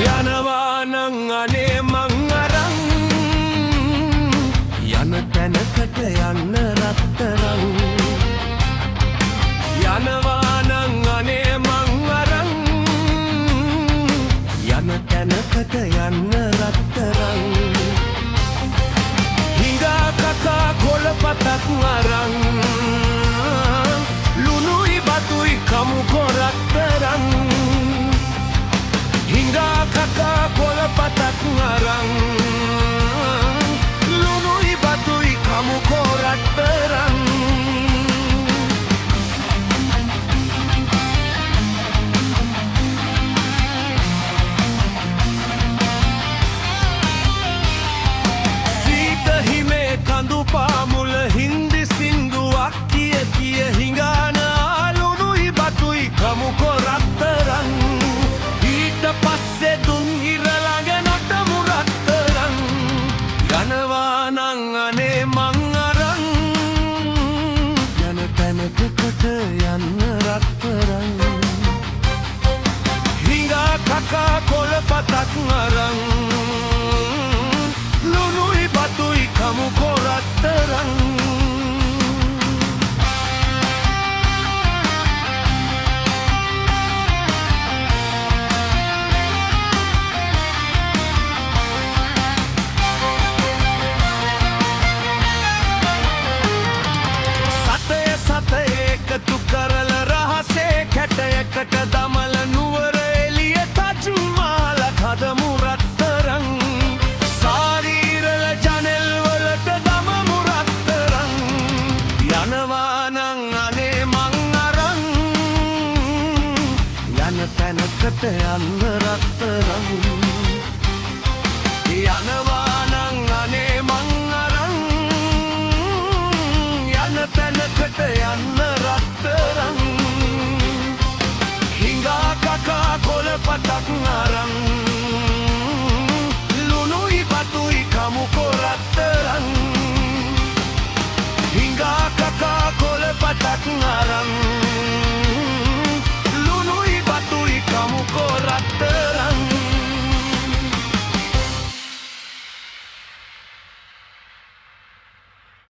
යනවා නං අනේ මං අරන් යන තැනකට යන්න රත්තරන් යනවා නං අනේ මං අරන් යන තැනකට යන්න රත්තරන් හිඟා කකා කොළපතක් අරන් ලුණුයි බතුයි කමු කොරත්තරන් හිඟා කකා කොළපතක් අරන් ලුණුයි බතුයි කමු කොරත්තරන් සීත හිමේ කඳු පාමුල හින්දි සින්දුවක් කිය කිය හිඟානා ලුණුයි බතුයි කමු කොරත්තරන් පස්සේ දුන් ඉරළඟ නොටමු රත්තරන් යනවා නං අනේ මං අරන් යන තැනකට යන්න රත්තරන් හිඟා කකා කොළපතක් අරන් ලුණුයි බතුයි කමු කොරත්තරන්